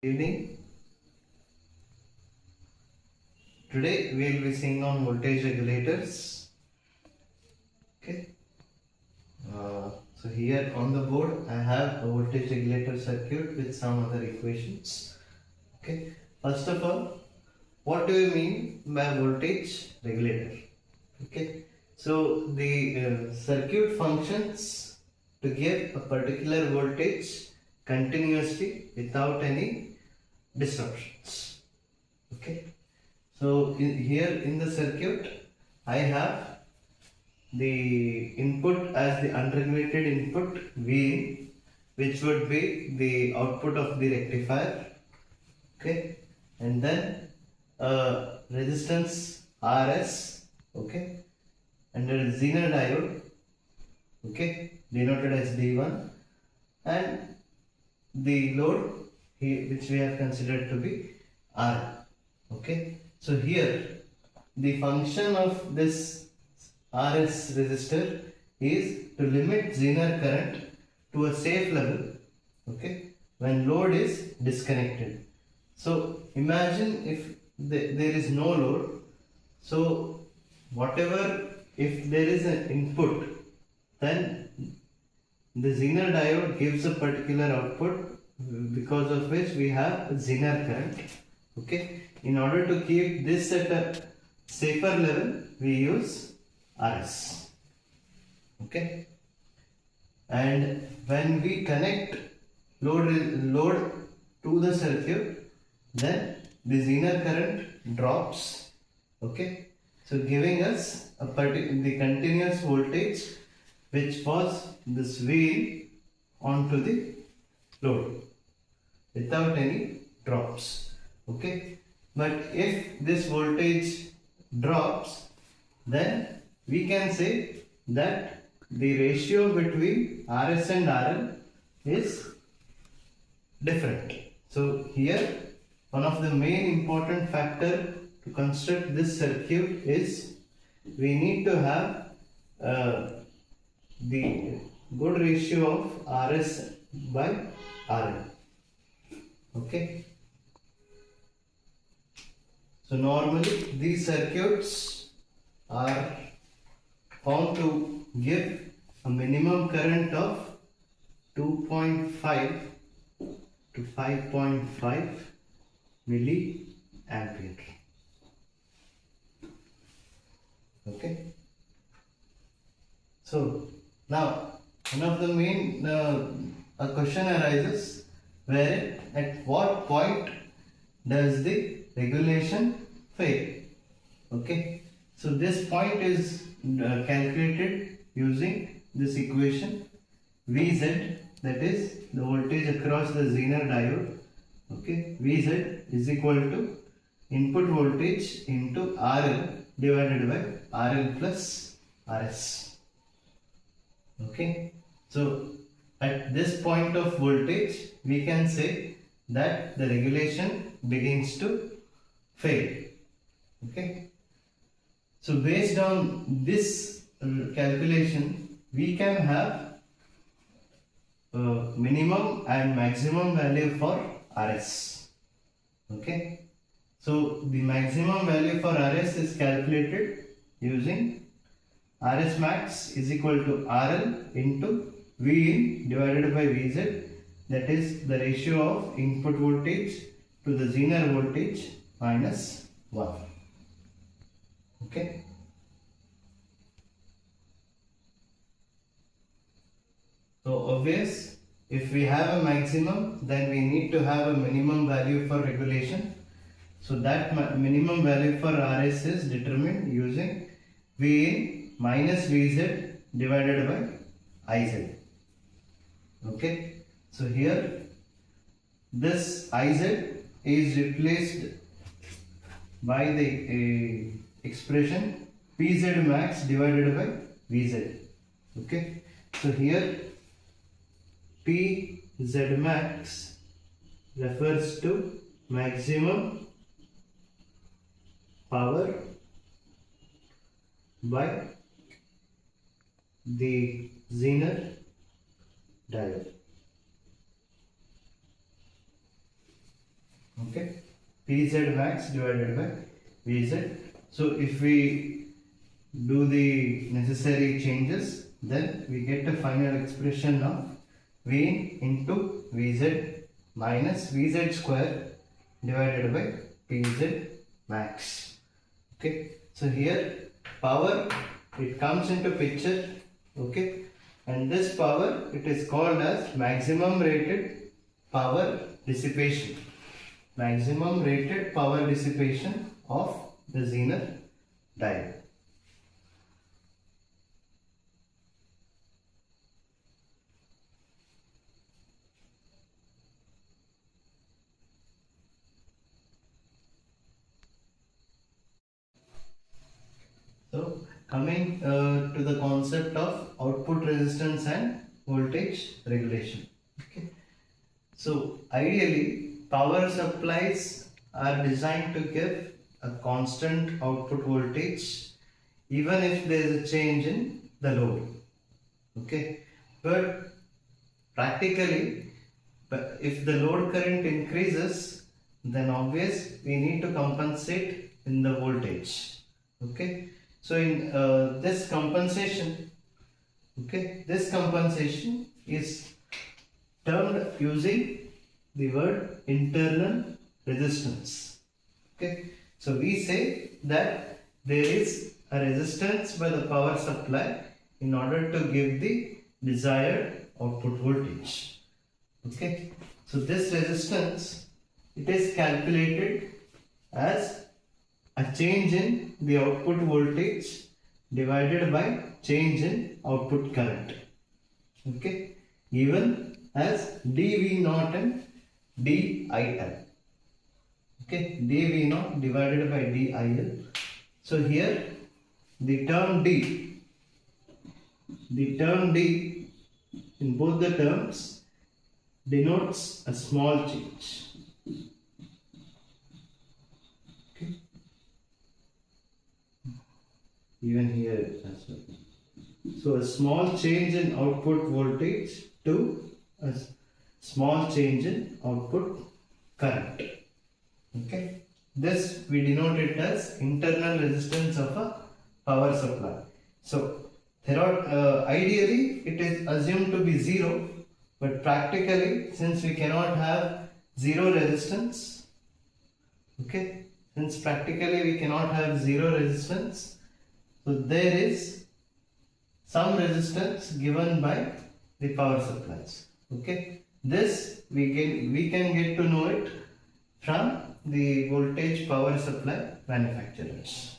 Evening. Today we will be seeing on voltage regulators. Okay. So here on the board I have a voltage regulator circuit with some other equations. Okay. First of all, what do you mean by voltage regulator? Okay. So the circuit functions to give a particular voltage continuously without any disruptions. Okay. So here in the circuit I have the input as the unregulated input V, which would be the output of the rectifier. Okay. And then resistance RS. Okay. And there is Zener diode. Okay. Denoted as D1. And the load which we have considered to be R. Okay. So here the function of this RS resistor is to limit Zener current to a safe level, okay, when load is disconnected. So imagine if there is no load, so whatever, if there is an input, then the Zener diode gives a particular output, because of which we have Zener current. Okay. In order to keep this at a safer level, we use RS. Okay. And when we connect load to the circuit, then the Zener current drops. Okay. So giving us the continuous voltage which was this V onto the load without any drops. Okay. But if this voltage drops, then we can say that the ratio between RS and RL is different. So here one of the main important factor to construct this circuit is we need to have the good ratio of RS by RL. Okay. So normally these circuits are found to give a minimum current of 2.5 to 5.5 milliampere. Okay. So now one of the main a question arises where at what point does the regulation fail. Okay. So this point is calculated using this equation Vz, that is the voltage across the Zener diode. Okay. Vz is equal to input voltage into RL divided by RL plus RS. Okay. So at this point of voltage we can say that the regulation begins to fail. Okay. So based on this calculation, we can have minimum and maximum value for RS. Okay. So the maximum value for RS is calculated using RS max is equal to RL into V in divided by Vz, that is the ratio of input voltage to the Zener voltage minus 1. Okay. So obvious, if we have a maximum, then we need to have a minimum value for regulation. So that minimum value for RS is determined using V in minus Vz divided by Iz. Okay. So here this Iz is replaced by the expression Pz max divided by Vz. Okay. So here Pz max refers to maximum power by the Zener diode. Okay, Pz max divided by Vz. So if we do the necessary changes, then we get a final expression of V into Vz minus Vz square divided by Pz max. Okay, so here power, it comes into picture. Okay, and this power, it is called as maximum rated power dissipation. Maximum rated power dissipation of the Zener diode. So coming to the concept of output resistance and voltage regulation. Okay. So ideally, power supplies are designed to give a constant output voltage even if there is a change in the load. Okay, but practically, if the load current increases, then obvious we need to compensate in the voltage. Okay, so in this compensation, this compensation is termed using the word internal resistance. Okay, so we say that there is a resistance by the power supply in order to give the desired output voltage. Okay, so this resistance, it is calculated as a change in the output voltage divided by change in output current. Okay, given as dV0 and dIL. Okay, dV0 divided by dIL. So here the term D in both the terms denotes a small change. Okay, even here as well. So a small change in output voltage to a small change in output current. Okay, this we denote it as internal resistance of a power supply. So ideally it is assumed to be 0, but practically, since we cannot have zero resistance, okay, since practically we cannot have zero resistance, so there is some resistance given by the power supplies. Okay, this we can get to know it from the voltage power supply manufacturers.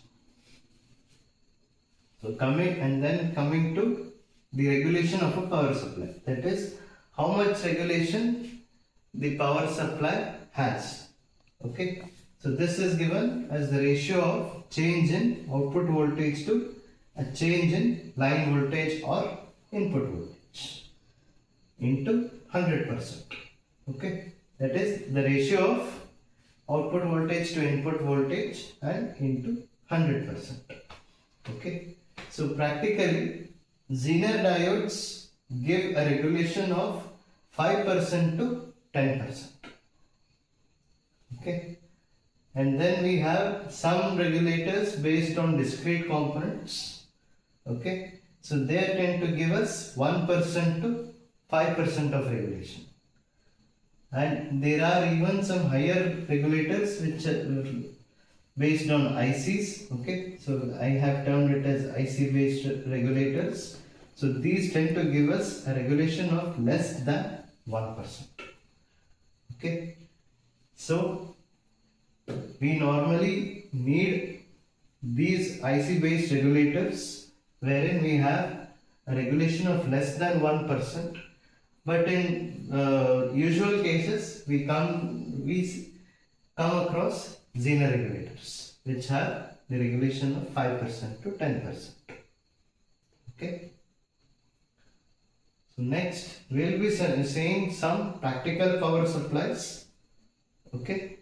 So coming to the regulation of a power supply, that is how much regulation the power supply has. Okay, so this is given as the ratio of change in output voltage to a change in line voltage or input voltage into 100%. Okay, that is the ratio of output voltage to input voltage and into 100%. Okay, so practically Zener diodes give a regulation of 5% to 10%. Okay, and then we have some regulators based on discrete components. Okay, so they tend to give us 1% to 5% of regulation. And there are even some higher regulators which are based on ICs. Okay, so I have termed it as IC based regulators. So these tend to give us a regulation of less than 1%. Okay, so we normally need these IC based regulators wherein we have a regulation of less than 1%. But in usual cases, we come across Zener regulators which have the regulation of 5% to 10%. Okay. So next, we will be saying some practical power supplies. Okay.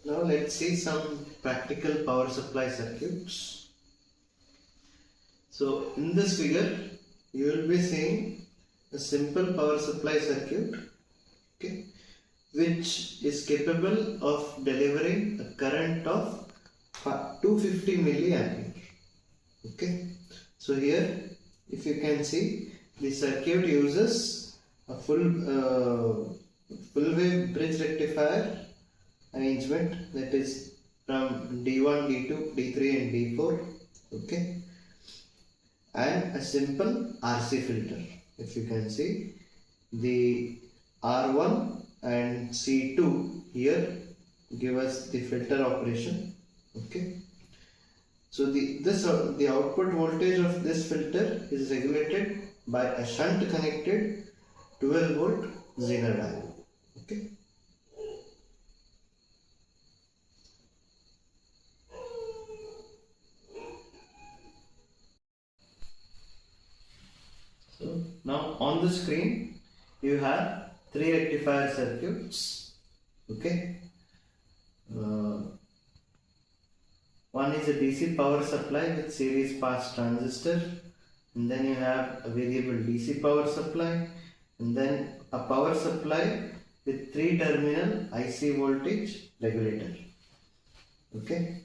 Now let's see some practical power supply circuits. So in this figure, you will be seeing a simple power supply circuit, okay, which is capable of delivering a current of 250 milliampere. Okay, so here if you can see, the circuit uses a full wave bridge rectifier arrangement, that is from D1, D2, D3 and D4, okay, and a simple RC filter. If you can see, the R1 and C2 here give us the filter operation, okay. So the output voltage of this filter is regulated by a shunt connected 12 volt Zener diode, okay. So now on the screen you have three rectifier circuits, okay. One is a DC power supply with series pass transistor, and then you have a variable DC power supply, and then a power supply with 3-terminal IC voltage regulator, okay.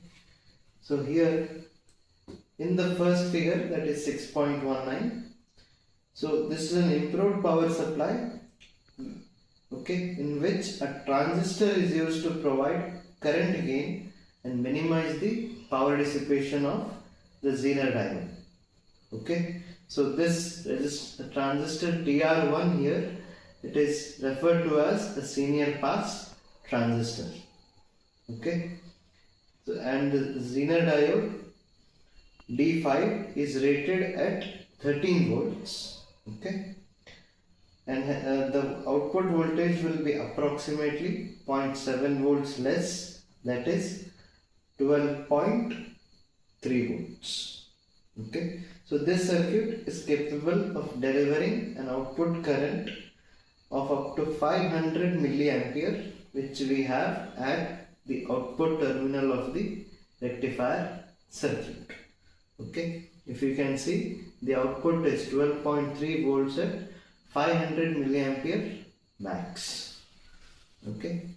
So here in the first figure, that is 6.19, so this is an improved power supply, okay, in which a transistor is used to provide current gain and minimize the power dissipation of the Zener diode, okay. So this is a transistor TR1 here, it is referred to as a senior pass transistor, okay. So, and the Zener diode D5 is rated at 13 volts, okay, and the output voltage will be approximately 0.7 volts less, that is 12.3 volts, okay. So this circuit is capable of delivering an output current of up to 500 milliampere, which we have at the output terminal of the rectifier circuit, okay. If you can see, the output is 12.3 volts at 500 milliampere max, okay.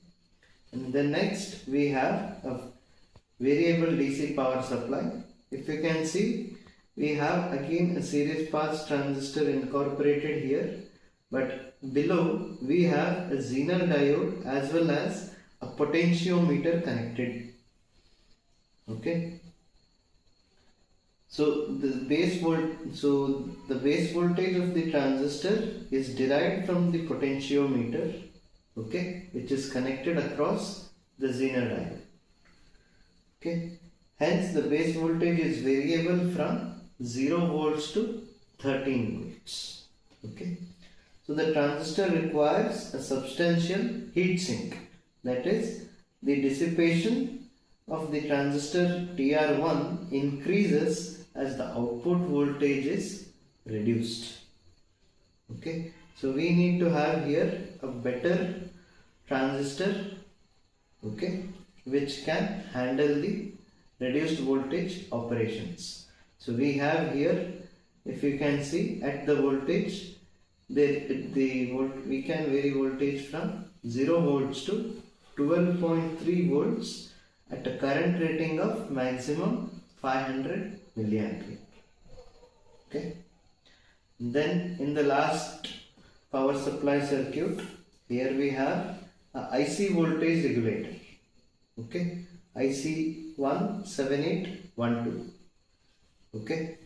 And then next we have a variable DC power supply. If you can see, we have again a series pass transistor incorporated here, but below we have a Zener diode as well as a potentiometer connected, okay. So the base voltage of the transistor is derived from the potentiometer, okay, which is connected across the Zener diode, okay. Hence the base voltage is variable from 0 volts to 13 volts, okay. So the transistor requires a substantial heat sink, that is, the dissipation of the transistor TR1 increases as the output voltage is reduced, okay. So we need to have here a better transistor, okay, which can handle the reduced voltage operations. So we have here, if you can see, at the voltage, we can vary voltage from 0 volts to 12.3 volts at a current rating of maximum 500 milliampere, okay. Then in the last power supply circuit, here we have a IC voltage regulator, okay, IC 17812, okay.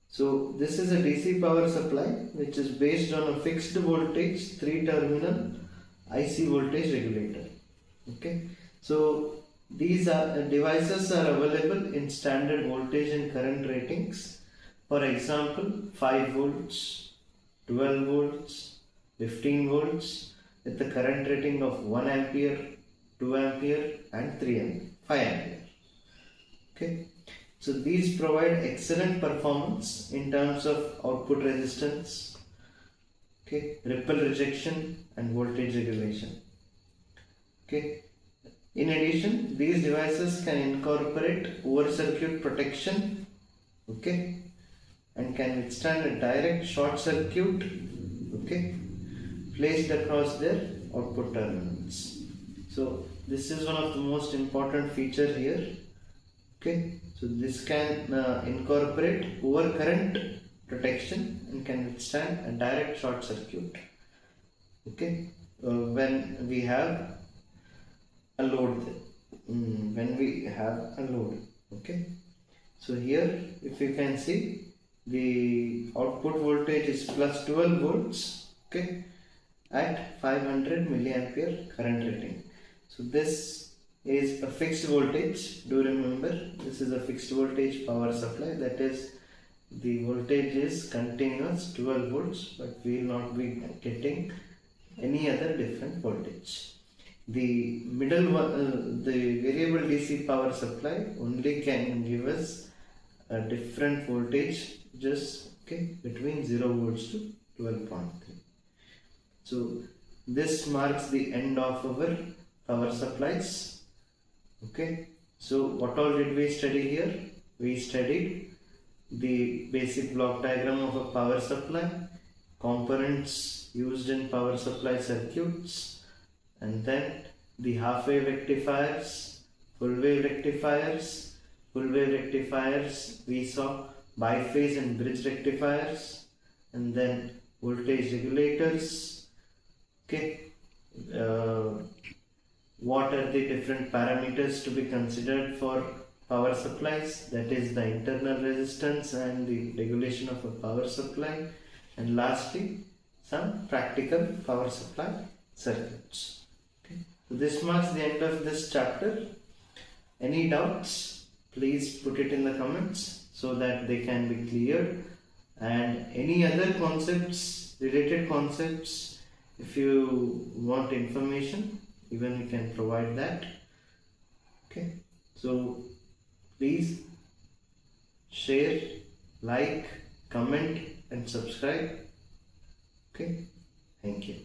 So this is a DC power supply which is based on a fixed voltage 3-terminal IC voltage regulator, okay. So these devices are available in standard voltage and current ratings, for example 5 volts, 12 volts, 15 volts with the current rating of 1 ampere, 2 ampere and 5 ampere, okay. So these provide excellent performance in terms of output resistance, okay, ripple rejection and voltage regulation, okay. In addition, these devices can incorporate over circuit protection, okay, and can withstand a direct short circuit, okay, placed across their output terminals. So this is one of the most important feature here. Okay, so this can incorporate overcurrent protection and can withstand a direct short circuit. Okay, when we have a load, okay. So here, if you can see, the output voltage is plus 12 volts, okay, at 500 milliampere current rating. So this is a fixed voltage. Do remember, this is a fixed voltage power supply, that is, the voltage is continuous 12 volts, but we will not be getting any other different voltage. The middle one, the variable DC power supply only can give us a different voltage, just okay, between 0 volts to 12.3. So this marks the end of our power supplies. Okay, so what all did we study here? We studied the basic block diagram of a power supply, components used in power supply circuits, and then the half wave rectifiers, full wave rectifiers. Full wave rectifiers we saw biphase and bridge rectifiers, and then voltage regulators. Okay, what are the different parameters to be considered for power supplies? That is the internal resistance and the regulation of a power supply, and lastly some practical power supply circuits. Okay, so this marks the end of this chapter. Any doubts, please put it in the comments so that they can be cleared, and any other concepts, related concepts, if you want information, even we can provide that. Okay, so please share, like, comment and subscribe. Okay, thank you.